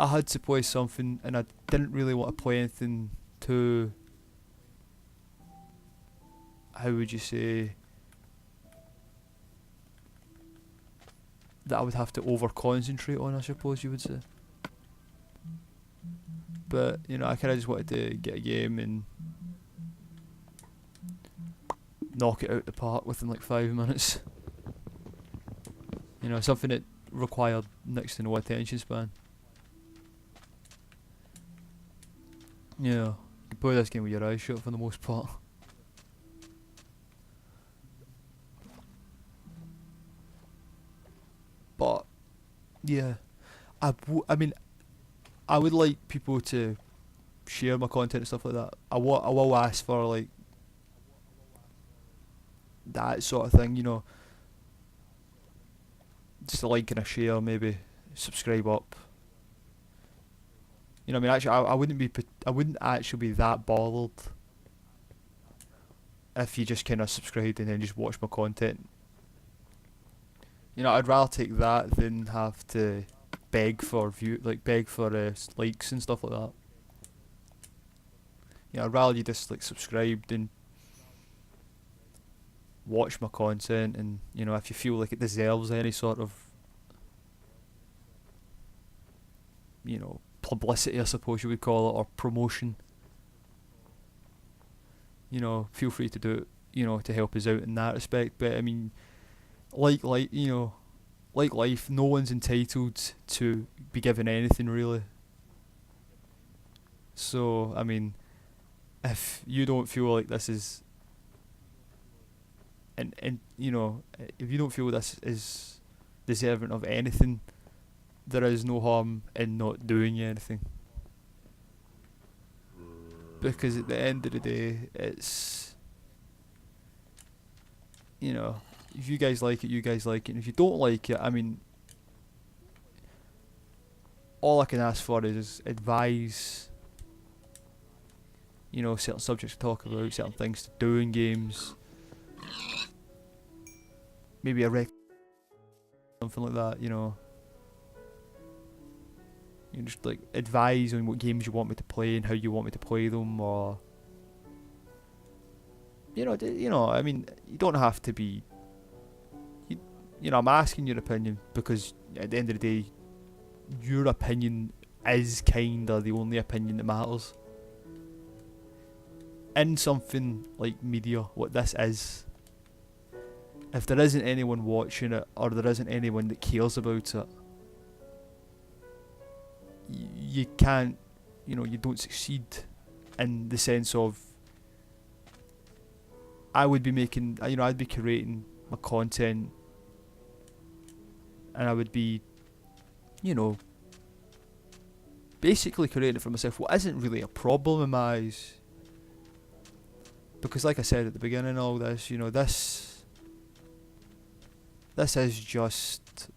I had to play something and I didn't really want to play anything too, how would you say, that I would have to over concentrate on, I suppose you would say. But you know, I kind of just wanted to get a game and knock it out the park within like 5 minutes. You know, something that required next to no attention span. Yeah, you can play this game with your eyes shut for the most part. But yeah, I mean, I would like people to share my content and stuff like that. I will ask for like that sort of thing, you know, just a like and a share, maybe subscribe up. You know, what I mean, actually, I wouldn't actually be that bothered if you just kind of subscribed and then just watch my content. You know, I'd rather take that than have to beg for likes and stuff like that. You know, I'd rather you just like subscribed and watch my content, and you know, if you feel like it deserves any sort of, you know, publicity, I suppose you would call it, or promotion, you know, feel free to do it, you know, to help us out in that respect. But I mean, you know, like life, no one's entitled to be given anything really. So I mean, if you don't feel like this is, and you know, if you don't feel this is deserving of anything, there is no harm in not doing anything. Because at the end of the day, it's, you know, if you guys like it, you guys like it. And if you don't like it, I mean, all I can ask for is advice. You know, certain subjects to talk about, certain things to do in games. Maybe a something like that. You know, you just like advise on what games you want me to play and how you want me to play them, or you know, you know. I mean, you don't have to be. You know, I'm asking your opinion because at the end of the day, your opinion is kinda the only opinion that matters. In something like media, what this is, if there isn't anyone watching it or there isn't anyone that cares about it, you can't, you know, you don't succeed in the sense of I would be making, you know, I'd be creating my content and I would be, you know, basically creating it for myself, what isn't really a problem in my eyes. Because like I said at the beginning of all this, you know, this is just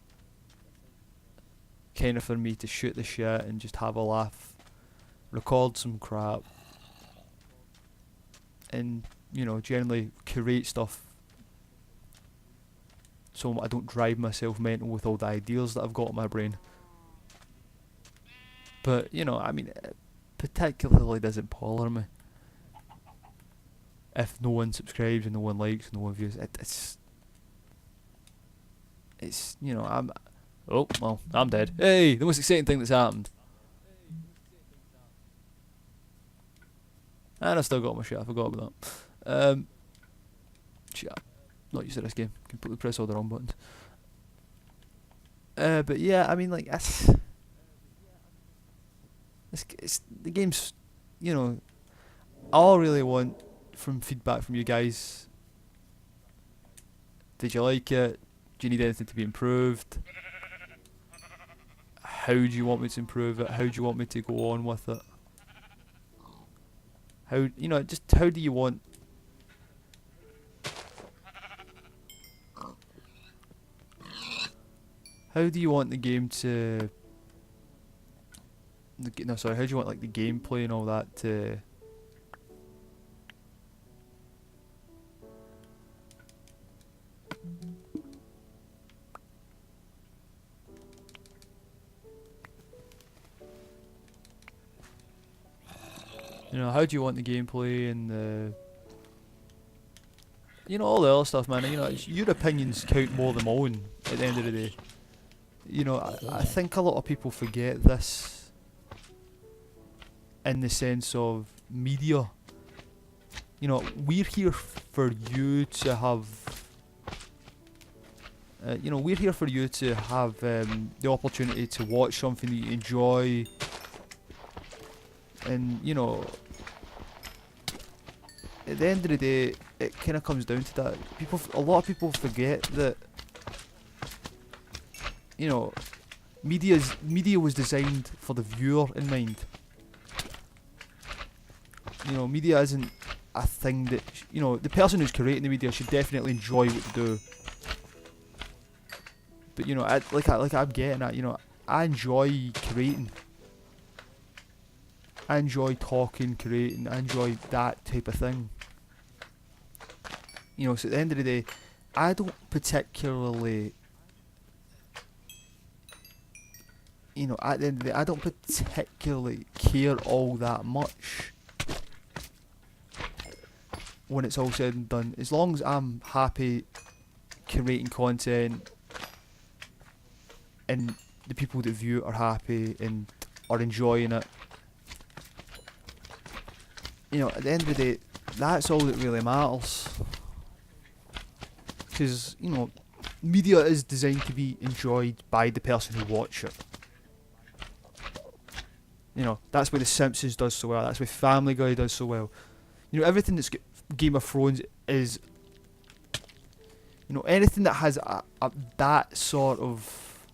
kind of for me to shoot the shit and just have a laugh, record some crap, and, you know, generally curate stuff so I don't drive myself mental with all the ideas that I've got in my brain. But, you know, I mean, it particularly doesn't bother me if no one subscribes and no one likes and no one views. It's, you know, oh, well, I'm dead. Hey, the most exciting thing that's happened. And I still got my shit, I forgot about that. Shit, not used to this game. Completely press all the wrong buttons. But yeah, I mean, like, it's the game's, you know, all I really want from feedback from you guys. Did you like it? Do you need anything to be improved? How do you want me to improve it? How do you want me to go on with it? How, you know, just how do you want? How do you want the game to? No, sorry. How do you want like the gameplay and all that to? You know, how do you want the gameplay and the, you know, all the other stuff, man. You know, your opinions count more than mine at the end of the day. You know, I think a lot of people forget this in the sense of media. You know, we're here for you to have. You know, we're here for you to have the opportunity to watch something that you enjoy, and you know, at the end of the day, it kind of comes down to that. A lot of people forget that, you know, media was designed for the viewer in mind. You know, media isn't a thing that you know, the person who's creating the media should definitely enjoy what they do. But you know, like I'm getting at, you know, I enjoy creating. I enjoy talking, creating. I enjoy that type of thing. You know, so at the end of the day, I don't particularly, you know, at the end of the day, I don't particularly care all that much when it's all said and done. As long as I'm happy creating content and the people that view it are happy and are enjoying it, you know, at the end of the day, that's all that really matters. Because, you know, media is designed to be enjoyed by the person who watches it. You know, that's why The Simpsons does so well, that's why Family Guy does so well. You know, everything that's Game of Thrones is, you know, anything that has that sort of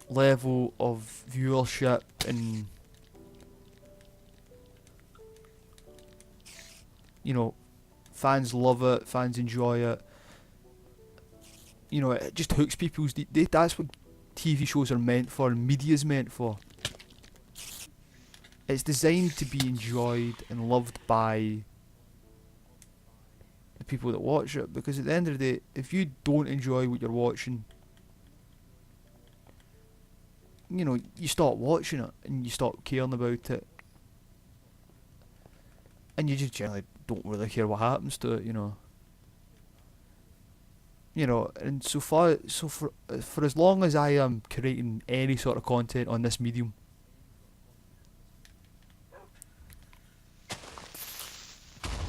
level of viewership and, you know, fans love it, fans enjoy it. You know, it just hooks people's. That's what TV shows are meant for, and media's meant for. It's designed to be enjoyed and loved by the people that watch it. Because at the end of the day, if you don't enjoy what you're watching, you know, you stop watching it and you stop caring about it, and you just generally don't really care what happens to it. You know, and so for as long as I am creating any sort of content on this medium,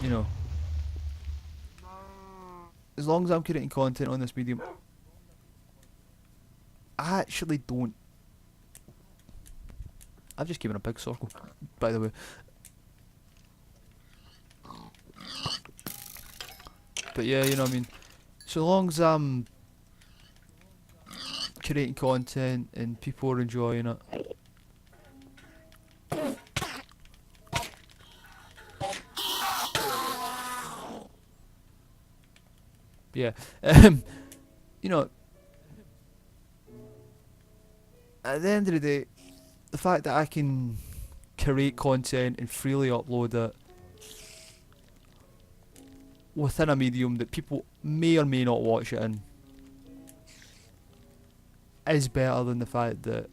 you know, as long as I'm creating content on this medium, I actually don't. I've just given a big circle, by the way. But yeah, you know what I mean. So long as I'm creating content and people are enjoying it, yeah. You know, at the end of the day, the fact that I can create content and freely upload it within a medium that people may or may not watch it in is better than the fact that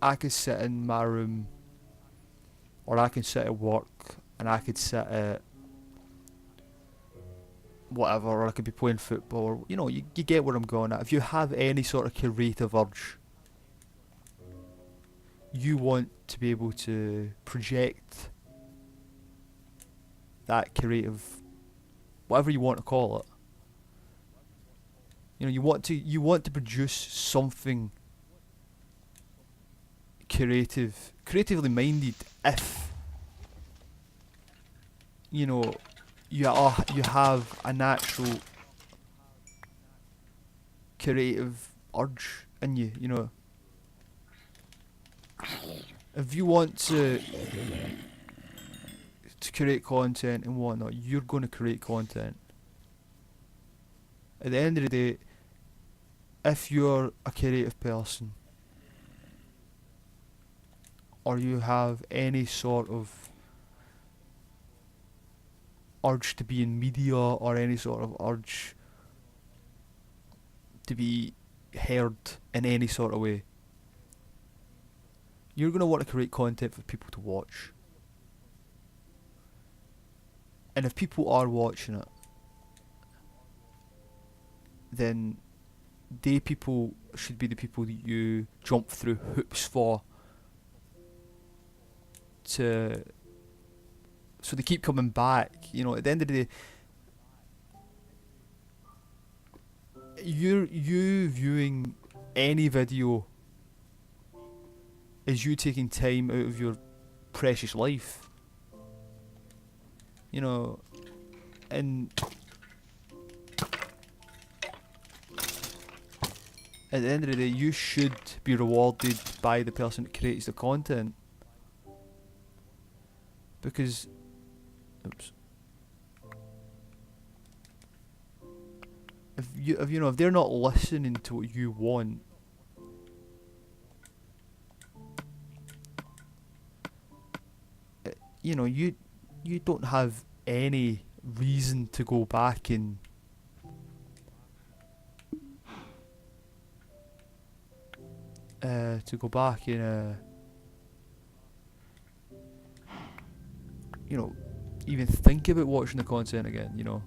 I could sit in my room, or I can sit at work, and I could sit at whatever, or I could be playing football, or, you know, you get where I'm going at. If you have any sort of creative urge, you want to be able to project that creative, whatever you want to call it. You know, you want to produce something creatively minded. If you know you have a natural creative urge in you. You know, if you want to create content and whatnot, you're going to create content. At the end of the day, if you're a creative person, or you have any sort of urge to be in media, or any sort of urge to be heard in any sort of way, you're going to want to create content for people to watch. And if people are watching it, then they people should be the people that you jump through hoops for, to so they keep coming back. You know, at the end of the day, you viewing any video is you taking time out of your precious life. You know, and at the end of the day, you should be rewarded by the person that creates the content. Because, oops, if they're not listening to what you want, you know, you don't have any reason to go back and you know, even think about watching the content again, you know,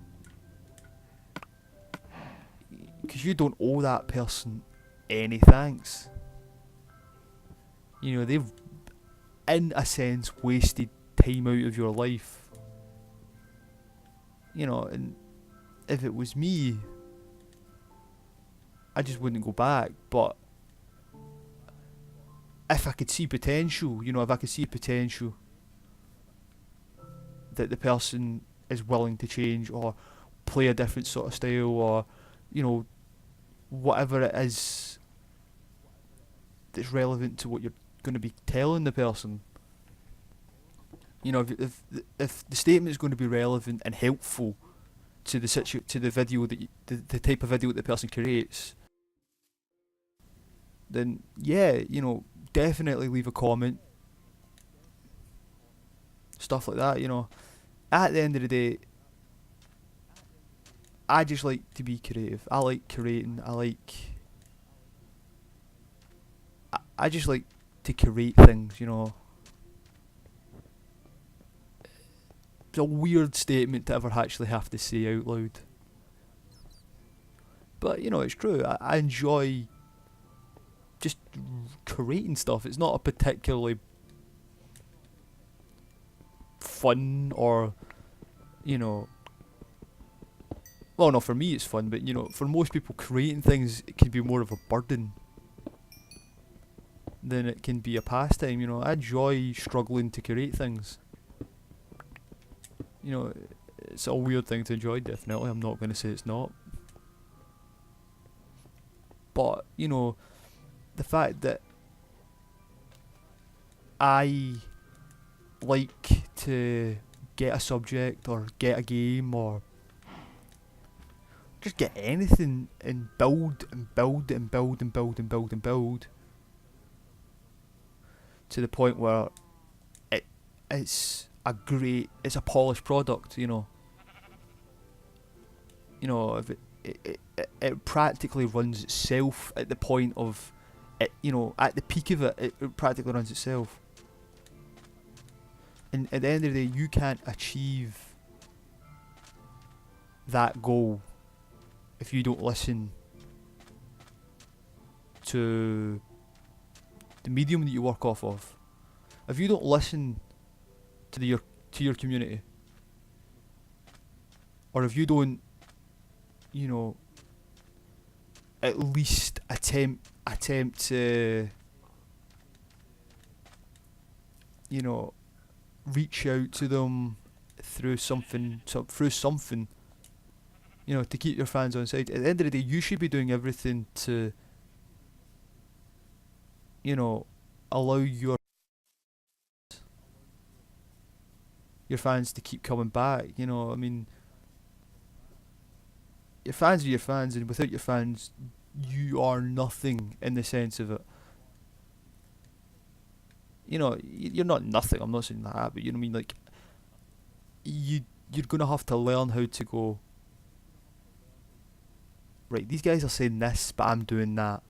because you don't owe that person any thanks. You know, they've, in a sense, wasted time out of your life. You know, and if it was me, I just wouldn't go back. But if I could see potential, you know, if I could see potential that the person is willing to change or play a different sort of style, or, you know, whatever it is that's relevant to what you're going to be telling the person. You know, if the statement is going to be relevant and helpful to the to the video that the type of video that the person creates, then yeah, you know, definitely leave a comment, stuff like that. You know, at the end of the day, I just like to be creative. I like creating. I just like to create things. You know, it's a weird statement to ever actually have to say out loud, but you know, it's true. I enjoy just creating stuff. It's not a particularly fun, or, you know, well, no, for me it's fun, but you know, for most people, creating things, it can be more of a burden than it can be a pastime. You know, I enjoy struggling to create things. You know, it's a weird thing to enjoy, definitely. I'm not going to say it's not. But, you know, the fact that I like to get a subject or get a game or just get anything and build and build and build and build and build and build to the point where it's a polished product, you know. You know, if it practically runs itself at the point of it, you know, at the peak of it, it practically runs itself. And at the end of the day, you can't achieve that goal if you don't listen to the medium that you work off of. If you don't listen to your community, or if you don't, you know, at least attempt to, you know, reach out to them through something, you know, to keep your fans on side. At the end of the day, you should be doing everything to, you know, allow your fans to keep coming back. You know, I mean, your fans are your fans, and without your fans, you are nothing in the sense of it. You know, you're not nothing. I'm not saying that, but you know what I mean. Like, you're gonna have to learn how to go. Right, these guys are saying this, but I'm doing that.